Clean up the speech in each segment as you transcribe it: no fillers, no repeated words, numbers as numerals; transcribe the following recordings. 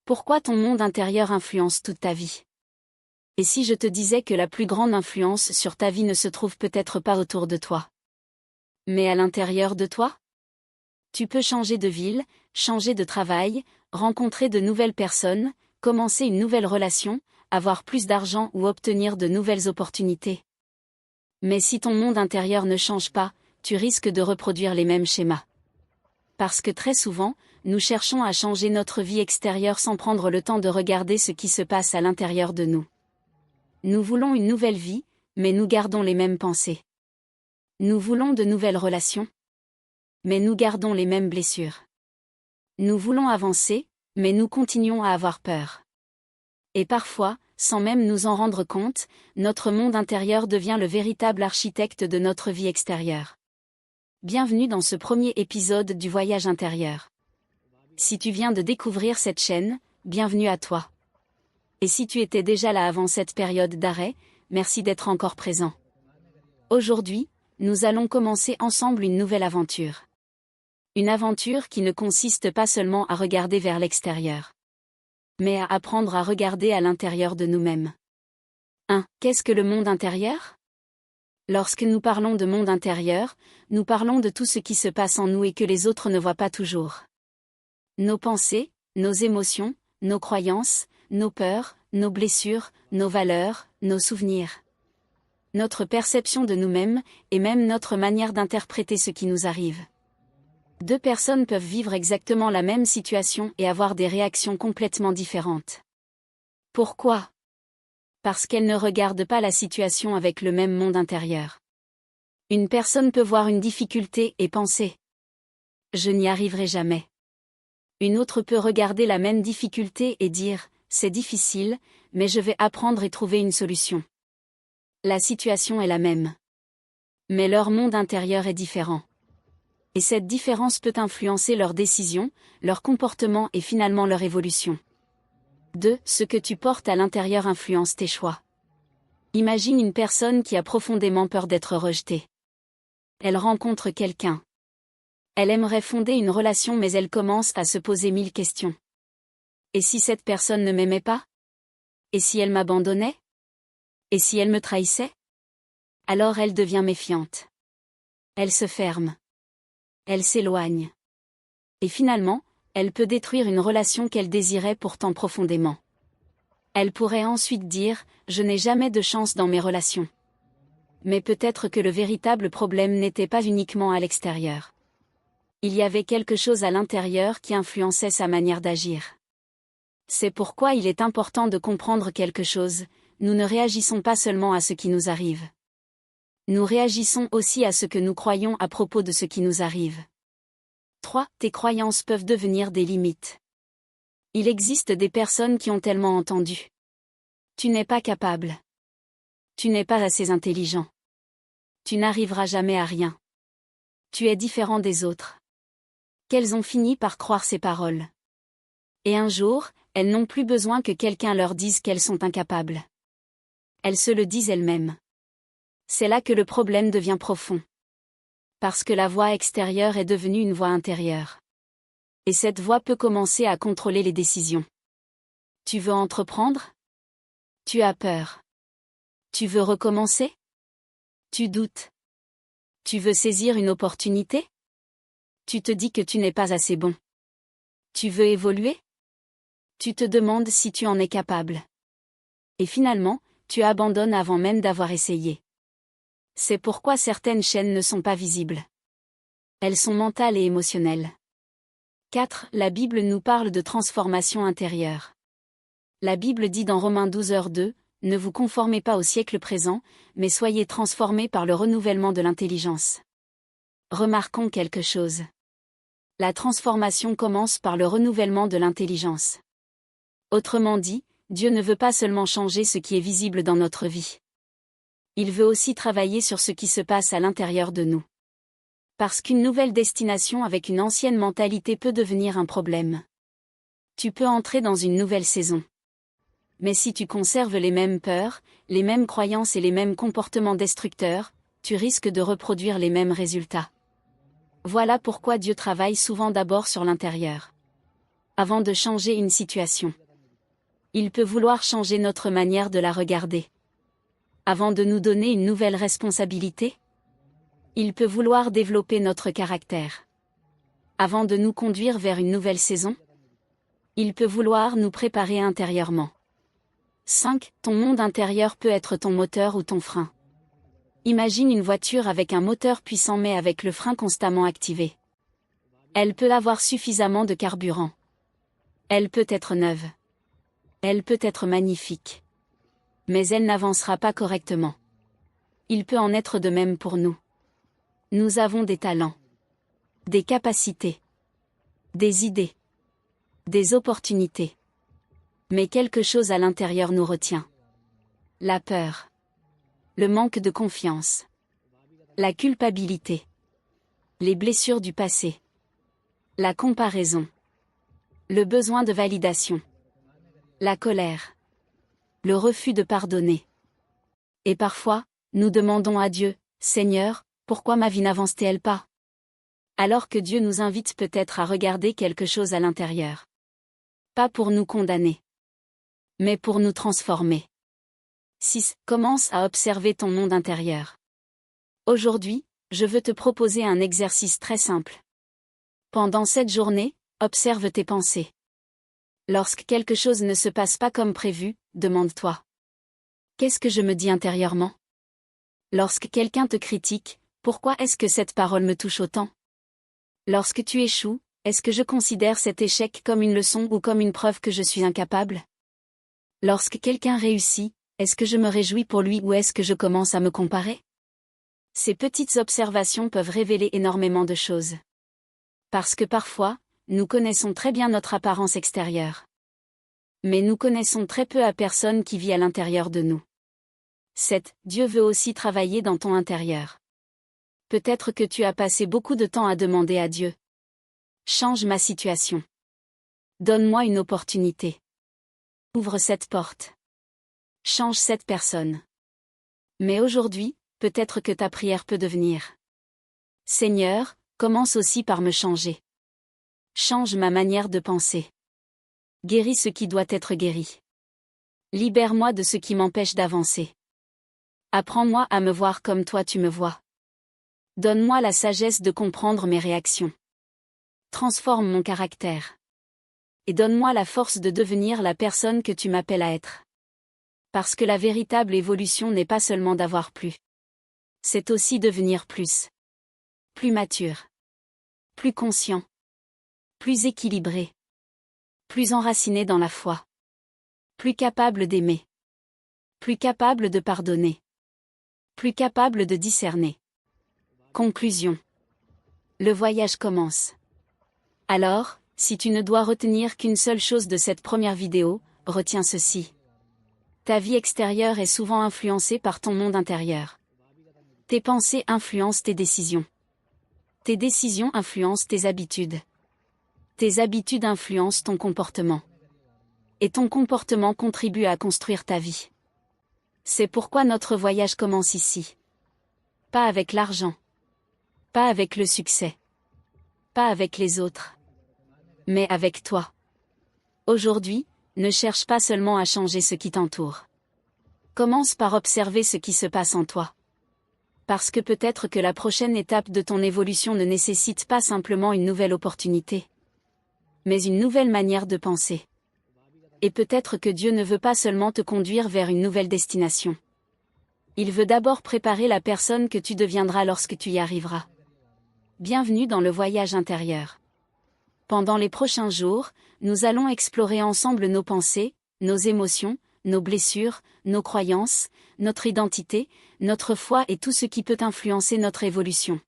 Pourquoi ton monde intérieur influence toute ta vie? Et si je te disais que la plus grande influence sur ta vie ne se trouve peut-être pas autour de toi, mais à l'intérieur de toi? Tu peux changer de ville, changer de travail, rencontrer de nouvelles personnes, commencer une nouvelle relation, avoir plus d'argent ou obtenir de nouvelles opportunités. Mais si ton monde intérieur ne change pas, tu risques de reproduire les mêmes schémas. Parce que très souvent, nous cherchons à changer notre vie extérieure sans prendre le temps de regarder ce qui se passe à l'intérieur de nous. Nous voulons une nouvelle vie, mais nous gardons les mêmes pensées. Nous voulons de nouvelles relations, mais nous gardons les mêmes blessures. Nous voulons avancer, mais nous continuons à avoir peur. Et parfois, sans même nous en rendre compte, notre monde intérieur devient le véritable architecte de notre vie extérieure. Bienvenue dans ce premier épisode du voyage intérieur. Si tu viens de découvrir cette chaîne, bienvenue à toi. Et si tu étais déjà là avant cette période d'arrêt, merci d'être encore présent. Aujourd'hui, nous allons commencer ensemble une nouvelle aventure. Une aventure qui ne consiste pas seulement à regarder vers l'extérieur, mais à apprendre à regarder à l'intérieur de nous-mêmes. 1. Qu'est-ce que le monde intérieur? Lorsque nous parlons de monde intérieur, nous parlons de tout ce qui se passe en nous et que les autres ne voient pas toujours. Nos pensées, nos émotions, nos croyances, nos peurs, nos blessures, nos valeurs, nos souvenirs. Notre perception de nous-mêmes, et même notre manière d'interpréter ce qui nous arrive. Deux personnes peuvent vivre exactement la même situation et avoir des réactions complètement différentes. Pourquoi? Parce qu'elles ne regardent pas la situation avec le même monde intérieur. Une personne peut voir une difficulté et penser « Je n'y arriverai jamais ». Une autre peut regarder la même difficulté et dire « C'est difficile, mais je vais apprendre et trouver une solution ». La situation est la même. Mais leur monde intérieur est différent. Et cette différence peut influencer leurs décisions, leur comportement et finalement leur évolution. 2. Ce que tu portes à l'intérieur influence tes choix. Imagine une personne qui a profondément peur d'être rejetée. Elle rencontre quelqu'un. Elle aimerait fonder une relation mais elle commence à se poser 1000 questions. Et si cette personne ne m'aimait pas? Et si elle m'abandonnait? Et si elle me trahissait? Alors elle devient méfiante. Elle se ferme. Elle s'éloigne. Et finalement, elle peut détruire une relation qu'elle désirait pourtant profondément. Elle pourrait ensuite dire « Je n'ai jamais de chance dans mes relations ». Mais peut-être que le véritable problème n'était pas uniquement à l'extérieur. Il y avait quelque chose à l'intérieur qui influençait sa manière d'agir. C'est pourquoi il est important de comprendre quelque chose, nous ne réagissons pas seulement à ce qui nous arrive. Nous réagissons aussi à ce que nous croyons à propos de ce qui nous arrive. 3. Tes croyances peuvent devenir des limites. Il existe des personnes qui ont tellement entendu. Tu n'es pas capable. Tu n'es pas assez intelligent. Tu n'arriveras jamais à rien. Tu es différent des autres. Qu'elles ont fini par croire ces paroles. Et un jour, elles n'ont plus besoin que quelqu'un leur dise qu'elles sont incapables. Elles se le disent elles-mêmes. C'est là que le problème devient profond. Parce que la voix extérieure est devenue une voix intérieure. Et cette voix peut commencer à contrôler les décisions. Tu veux entreprendre? Tu as peur. Tu veux recommencer? Tu doutes. Tu veux saisir une opportunité? Tu te dis que tu n'es pas assez bon. Tu veux évoluer? Tu te demandes si tu en es capable. Et finalement, tu abandonnes avant même d'avoir essayé. C'est pourquoi certaines chaînes ne sont pas visibles. Elles sont mentales et émotionnelles. 4. La Bible nous parle de transformation intérieure. La Bible dit dans Romains 12h2, « Ne vous conformez pas au siècle présent, mais soyez transformés par le renouvellement de l'intelligence. » Remarquons quelque chose. La transformation commence par le renouvellement de l'intelligence. Autrement dit, Dieu ne veut pas seulement changer ce qui est visible dans notre vie. Il veut aussi travailler sur ce qui se passe à l'intérieur de nous. Parce qu'une nouvelle destination avec une ancienne mentalité peut devenir un problème. Tu peux entrer dans une nouvelle saison. Mais si tu conserves les mêmes peurs, les mêmes croyances et les mêmes comportements destructeurs, tu risques de reproduire les mêmes résultats. Voilà pourquoi Dieu travaille souvent d'abord sur l'intérieur. avant de changer une situation. Il peut vouloir changer notre manière de la regarder. Avant de nous donner une nouvelle responsabilité. Il peut vouloir développer notre caractère. Avant de nous conduire vers une nouvelle saison. Il peut vouloir nous préparer intérieurement. 5. Ton monde intérieur peut être ton moteur ou ton frein. Imagine une voiture avec un moteur puissant mais avec le frein constamment activé. Elle peut avoir suffisamment de carburant. Elle peut être neuve. Elle peut être magnifique. Mais elle n'avancera pas correctement. Il peut en être de même pour nous. Nous avons des talents. Des capacités. Des idées. Des opportunités. Mais quelque chose à l'intérieur nous retient. La peur. Le manque de confiance. La culpabilité. Les blessures du passé. La comparaison. Le besoin de validation. La colère. Le refus de pardonner. Et parfois, nous demandons à Dieu, « Seigneur, pourquoi ma vie n'avance-t-elle pas ?» Alors que Dieu nous invite peut-être à regarder quelque chose à l'intérieur. Pas pour nous condamner. Mais pour nous transformer. 6. Commence à observer ton monde intérieur. Aujourd'hui, je veux te proposer un exercice très simple. Pendant cette journée, observe tes pensées. Lorsque quelque chose ne se passe pas comme prévu, demande-toi. Qu'est-ce que je me dis intérieurement? Lorsque quelqu'un te critique, pourquoi est-ce que cette parole me touche autant? Lorsque tu échoues, est-ce que je considère cet échec comme une leçon ou comme une preuve que je suis incapable? Lorsque quelqu'un réussit, est-ce que je me réjouis pour lui ou est-ce que je commence à me comparer? Ces petites observations peuvent révéler énormément de choses. Parce que parfois, nous connaissons très bien notre apparence extérieure. Mais nous connaissons très peu la personne qui vit à l'intérieur de nous. 7. Dieu veut aussi travailler dans ton intérieur. Peut-être que tu as passé beaucoup de temps à demander à Dieu. Change ma situation. Donne-moi une opportunité. Ouvre cette porte. Change cette personne. Mais aujourd'hui, peut-être que ta prière peut devenir. Seigneur, commence aussi par me changer. Change ma manière de penser. Guéris ce qui doit être guéri. Libère-moi de ce qui m'empêche d'avancer. Apprends-moi à me voir comme toi tu me vois. Donne-moi la sagesse de comprendre mes réactions. Transforme mon caractère. Et donne-moi la force de devenir la personne que tu m'appelles à être. Parce que la véritable évolution n'est pas seulement d'avoir plus. C'est aussi devenir plus. Plus mature. Plus conscient. Plus équilibré. Plus enraciné dans la foi. Plus capable d'aimer. Plus capable de pardonner. Plus capable de discerner. Conclusion. Le voyage commence. Alors, si tu ne dois retenir qu'une seule chose de cette première vidéo, retiens ceci. Ta vie extérieure est souvent influencée par ton monde intérieur. Tes pensées influencent tes décisions. Tes décisions influencent tes habitudes. Tes habitudes influencent ton comportement. Et ton comportement contribue à construire ta vie. C'est pourquoi notre voyage commence ici. Pas avec l'argent. Pas avec le succès. Pas avec les autres. Mais avec toi. Aujourd'hui, ne cherche pas seulement à changer ce qui t'entoure. Commence par observer ce qui se passe en toi. Parce que peut-être que la prochaine étape de ton évolution ne nécessite pas simplement une nouvelle opportunité, mais une nouvelle manière de penser. Et peut-être que Dieu ne veut pas seulement te conduire vers une nouvelle destination. Il veut d'abord préparer la personne que tu deviendras lorsque tu y arriveras. Bienvenue dans le voyage intérieur. Pendant les prochains jours, nous allons explorer ensemble nos pensées, nos émotions, nos blessures, nos croyances, notre identité, notre foi et tout ce qui peut influencer notre évolution.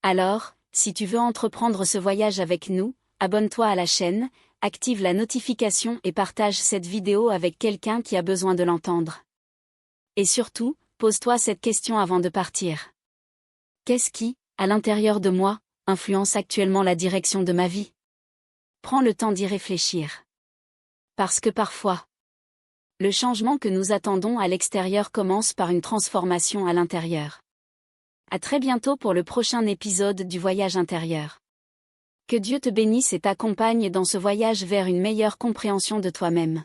Alors, si tu veux entreprendre ce voyage avec nous, abonne-toi à la chaîne, active la notification et partage cette vidéo avec quelqu'un qui a besoin de l'entendre. Et surtout, pose-toi cette question avant de partir. Qu'est-ce qui, à l'intérieur de moi, influence actuellement la direction de ma vie? Prends le temps d'y réfléchir. Parce que parfois, le changement que nous attendons à l'extérieur commence par une transformation à l'intérieur. À très bientôt pour le prochain épisode du voyage intérieur. Que Dieu te bénisse et t'accompagne dans ce voyage vers une meilleure compréhension de toi-même.